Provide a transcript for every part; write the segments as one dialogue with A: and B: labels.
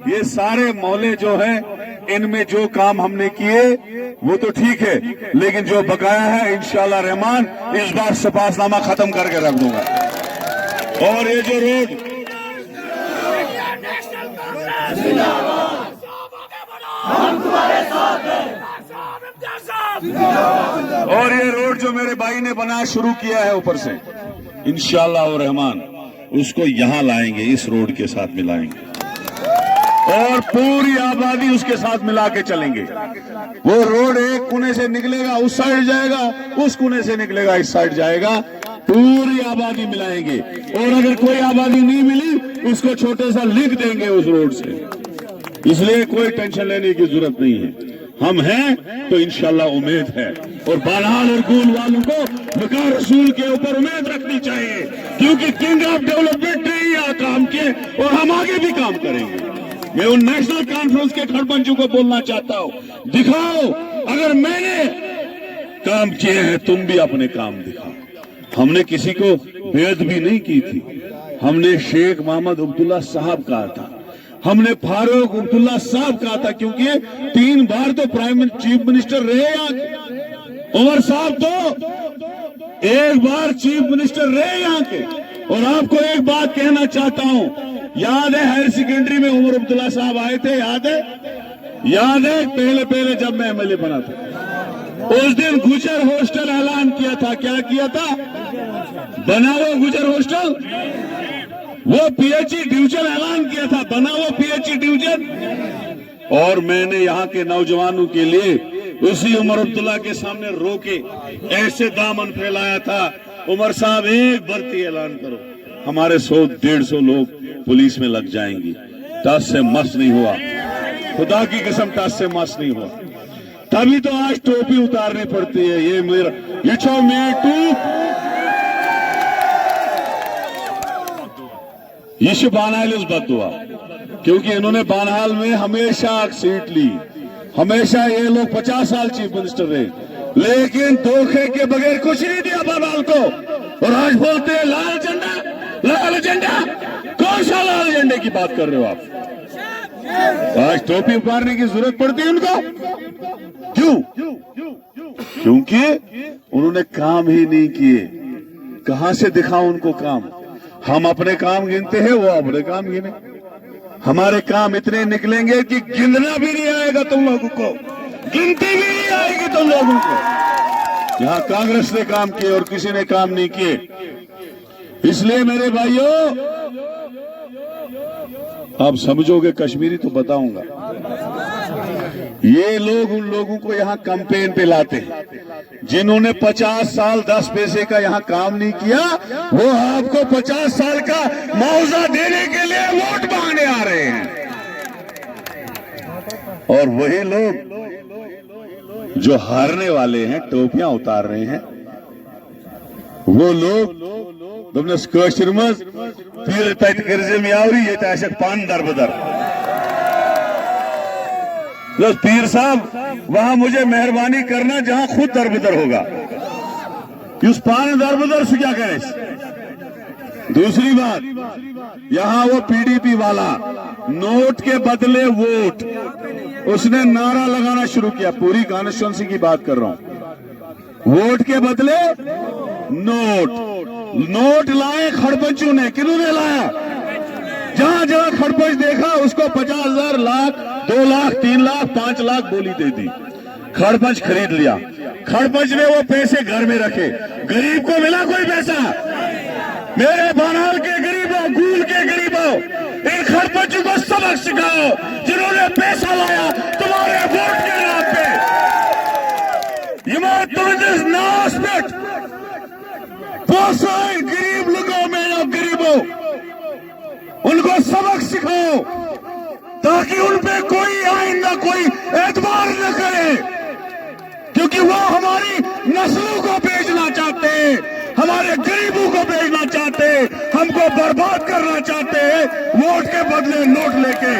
A: ये सारे मोहल्ले जो है इनमें जो काम हमने किए वो तो ठीक है, लेकिन जो बकाया है इंशाल्लाह रहमान इस बार सपासनामा खत्म करके रख दूंगा। और ये जो रोड और ये रोड जो मेरे भाई ने बनाया शुरू किया है ऊपर से, इंशाल्लाह और रहमान उसको यहां लाएंगे, इस रोड के साथ मिलाएंगे और पूरी आबादी उसके साथ मिला के चलेंगे। वो रोड एक कोने से निकलेगा उस साइड जाएगा, उस कोने से निकलेगा इस साइड जाएगा, पूरी आबादी मिलाएंगे। और अगर कोई आबादी नहीं मिली उसको छोटे सा लिख देंगे उस रोड से। इसलिए कोई टेंशन लेने की जरूरत नहीं है, हम हैं तो इंशाल्लाह उम्मीद है। और बानहाल और गूल वालों को वकार रसूल के ऊपर उम्मीद रखनी चाहिए, क्योंकि किंग ऑफ डेवलपमेंट ने यहाँ काम किए और हम आगे भी काम करेंगे। मैं उन नेशनल कॉन्फ्रेंस के खड़पंचों को बोलना चाहता हूँ, दिखाओ अगर मैंने काम किए हैं तुम भी अपने काम दिखाओ। हमने किसी को बेअदबी नहीं की थी, हमने शेख मोहम्मद अब्दुल्ला साहब कहा था, हमने फारूक अब्दुल्ला साहब कहा था, क्योंकि 3 बार तो चीफ मिनिस्टर रहे यहाँ के। उमर साहब तो 1 बार चीफ मिनिस्टर रहे यहाँ के। और आपको एक बात कहना चाहता हूँ, याद है हायर सेकेंडरी में उमर अब्दुल्ला साहब आए थे, याद है? याद है पहले जब मैं एमएलए बना था, उस दिन गुजर हॉस्टल ऐलान किया था। क्या किया था? बनाओ गुजर हॉस्टल। वो पीएचई डिवीजन ऐलान किया था, बनाओ पीएचई डिवीजन। और मैंने यहाँ के नौजवानों के लिए उसी उमर अब्दुल्ला के सामने रोके ऐसे दामन फैलाया था, उमर साहब एक भर्ती ऐलान करो, हमारे 100-150 लोग पुलिस में लग जाएंगे। टस से मस नहीं हुआ, खुदा की कसम टस से मस नहीं हुआ। तभी तो आज टोपी उतारनी पड़ती है। ये मेरा ये बानहाल बदुआ, क्योंकि इन्होंने बानहाल में हमेशा सीट ली, हमेशा ये लोग 50 साल चीफ मिनिस्टर रहे, लेकिन धोखे के बगैर कुछ नहीं दिया बानहाल को। और आज बोलते हैं लाल झंडा, लाल झंडा। कौन सा लाल झंडे की बात कर रहे हो आप? आज टोपी उतारने की जरूरत पड़ती है उनको, क्यों? क्योंकि उन्होंने काम ही नहीं किए। कहां से दिखाओ उनको काम? हम अपने काम गिनते हैं, वो अपने काम गिने। हमारे काम इतने निकलेंगे कि गिनना भी नहीं आएगा तुम लोगों को, गिनती भी नहीं आएगी तुम लोगों को। यहाँ कांग्रेस ने काम किए और किसी ने काम नहीं किए। इसलिए मेरे भाइयों, आप समझोगे कश्मीरी तो बताऊंगा। ये लोग उन लोगों को यहाँ कैंपेन पे लाते हैं जिन्होंने 50 साल 10 पैसे का यहाँ काम नहीं किया, वो आपको 50 साल का मुआवजा देने के लिए वोट मांगने आ रहे हैं। और वही लोग जो हारने वाले हैं, टोपियां उतार रहे हैं, वो लोग फिर पान दरबदर। पीर साहब वहां मुझे मेहरबानी करना जहां खुद दरबदर होगा, उस पान दरबदर से क्या करें। दूसरी बात, यहां वो पीडीपी वाला नोट के बदले वोट, उसने नारा लगाना शुरू किया। पूरी कॉन्स्टिट्यूंसी की बात कर रहा हूं। वोट के बदले नोट लाए खड़पंचों ने। किन्होंने लाया? जहां जहां खड़पंच देखा उसको 50,000, लाख, 2 लाख, 3 लाख, 5 लाख बोली दे दी। खड़पंच खरीद लिया। खड़पंच ने वो पैसे घर में रखे। गरीब को मिला कोई पैसा? मेरे बानहाल के गरीबों, गूल के गरीबों, इन खड़पंचों को सबक सिखाओ जिन्होंने पैसा लाया तुम्हारे वोट के नाम पे। गरीब लोगों में गरीबों, उनको सबक सिखाओ ताकि उन पे कोई आइंदा कोई एतबार न करे, क्योंकि वो हमारी नस्लों को बेचना चाहते हैं, हमारे गरीबों को बेचना चाहते हैं, हमको बर्बाद करना चाहते हैं वोट के बदले नोट लेके।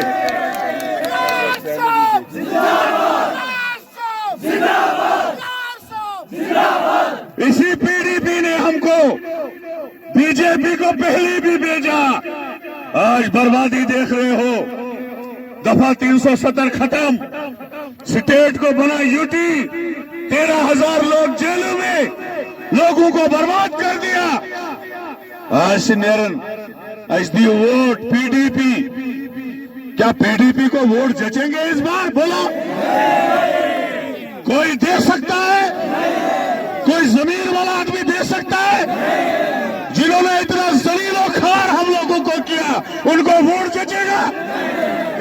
A: इसी पीडीपी ने हमको बीजेपी को पहले भी भेजा। आज बर्बादी देख रहे हो। दफा 370 खत्म, स्टेट को बना यूटी, 13,000 लोग जेलों में, लोगों को बर्बाद कर दिया। आज नेरन आज दी वोट पीडीपी, क्या पीडीपी को वोट जचेंगे इस बार? बोलो, कोई दे सकता है? कोई जमीन वाला आदमी दे सकता है? जिन्होंने इतना जलीलो खार हम लोगों को किया, उनको वोट जचेगा?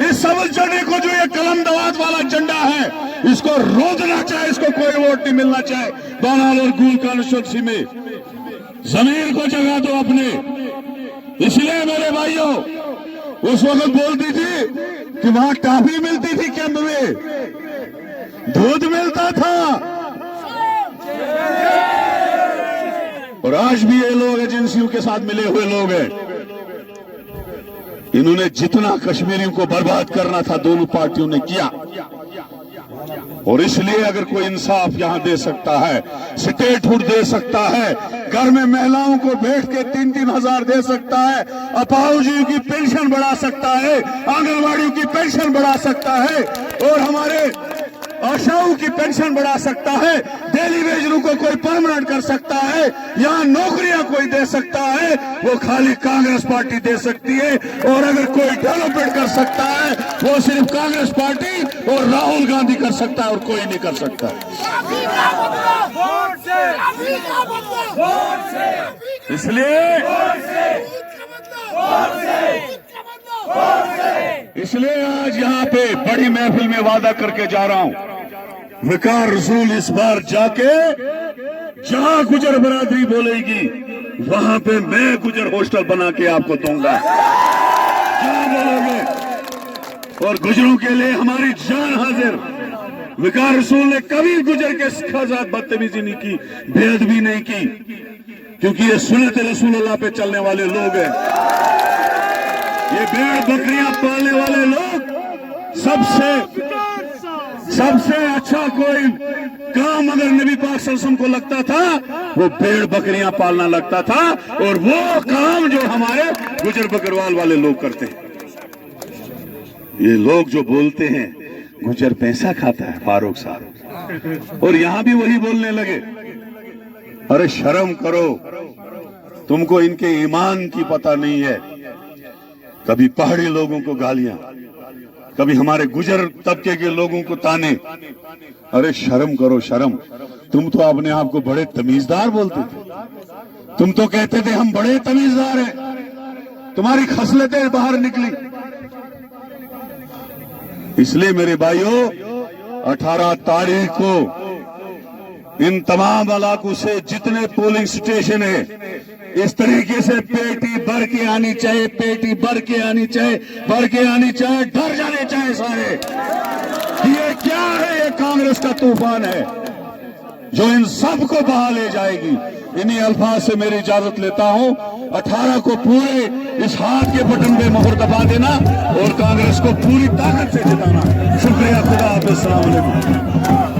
A: इस सबल झंडे को, जो ये कलम दवात वाला झंडा है, इसको रोकना चाहे, इसको कोई वोट नहीं मिलना चाहे। बानाल और गूल कॉन्स्टिट्यूंसी में जमीन को जगा दो अपने। इसलिए मेरे भाइयों, उस वक्त बोलती थी कि वहां टॉफी मिलती थी, कैंप में दूध मिलता था, और आज भी ये लोग एजेंसियों के साथ मिले हुए लोग हैं। इन्होंने जितना कश्मीरियों को बर्बाद करना था, दोनों पार्टियों ने किया। और इसलिए अगर कोई इंसाफ यहां दे सकता है, स्टेटहुड दे सकता है, घर में महिलाओं को बैठ के 3-3 हजार दे सकता है, अपाहिजों की पेंशन बढ़ा सकता है, आंगनवाड़ियों की पेंशन बढ़ा सकता है, और हमारे आशाओं की पेंशन बढ़ा सकता है, डेली वेजरों को कोई परमानेंट कर सकता है, यहाँ नौकरियां कोई दे सकता है, वो खाली कांग्रेस पार्टी दे सकती है। और अगर कोई डेवलपमेंट कर सकता है, वो सिर्फ कांग्रेस पार्टी और राहुल गांधी कर सकता है, और कोई नहीं कर सकता। इसलिए आज यहाँ पे बड़ी महफिल में वादा करके जा रहा हूँ, वकार रसूल इस बार जाके जहां गुजर बरादरी बोलेगी, वहां पे मैं गुजर हॉस्टल बना के आपको दूंगा। क्या बोलोगे? और गुजरों के लिए हमारी जान हाजिर। वकार रसूल ने कभी गुजर के साथ बदतमीजी नहीं की, बेअदबी नहीं की, क्योंकि ये सुन्नत रसूलुल्लाह पे चलने वाले लोग हैं। ये भेड़ बकरियां पालने वाले लोग, सबसे अच्छा कोई काम अगर नबी पाक सल्लल्लाहु अलैहि वसल्लम को लगता था, वो भेड़ बकरियां पालना लगता था, और वो काम जो हमारे गुजर बकरवाल वाले लोग करते हैं। ये लोग जो बोलते हैं गुजर पैसा खाता है, फारूक साहब, और यहां भी वही बोलने लगे। अरे शर्म करो, तुमको इनके ईमान की पता नहीं है। कभी पहाड़ी लोगों को गालियां, कभी हमारे गुजर तबके के लोगों को ताने। अरे शर्म करो, शर्म। तुम तो अपने आप को बड़े तमीजदार बोलते थे, तुम तो कहते थे हम बड़े तमीजदार हैं, तुम्हारी खसलतें बाहर निकली। इसलिए मेरे भाइयों, 18 तारीख को इन तमाम इलाकों से जितने पोलिंग स्टेशन है, इस तरीके से पेटी भर के आनी चाहिए, पेटी भर के आनी चाहिए, भर के आनी चाहिए, डर जाने चाहिए सारे। ये क्या है? ये कांग्रेस का तूफान है जो इन सबको बहा ले जाएगी। इन्हीं अल्फाज से मेरी इजाजत लेता हूं। 18 को पूरे इस हाथ के बटन पे मोहर दबा देना और कांग्रेस को पूरी ताकत से जिताना। शुक्रिया। खुदा हाफिज़। अस्सलाम वालेकुम।